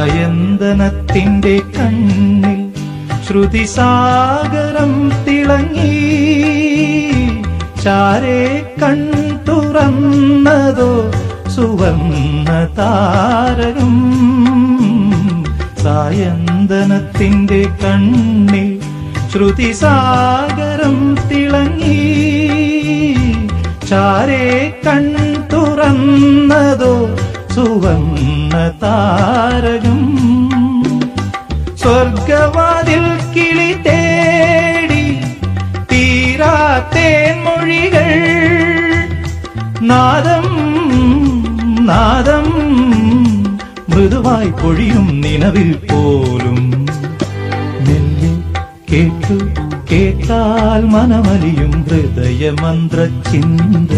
സായന്തനത്തിന്റെ കണ്ണിൽ ശ്രുതിസാഗരം തിളങ്ങി. ചാരേ കൺ തുറന്നതോ സുവർണ്ണ താരകം. സായന്തനത്തിന്റെ കണ്ണിൽ ശ്രുതിസാഗരം തിളങ്ങി. ചാരേ കൺ തുറന്നതോ സുവർണ്ണ താരകം. സ്വർഗവാതിൽ കിളി തേടി തീരാത്തേൻ മൊഴികൾ. നാദം നാദം മൃദുവായി പൊഴിയും നിലവിൽ പോലും. മെല്ലെ കേട്ടു കേട്ടാൽ മനമലിയും ഹൃദയമന്ത്രചിന്ത.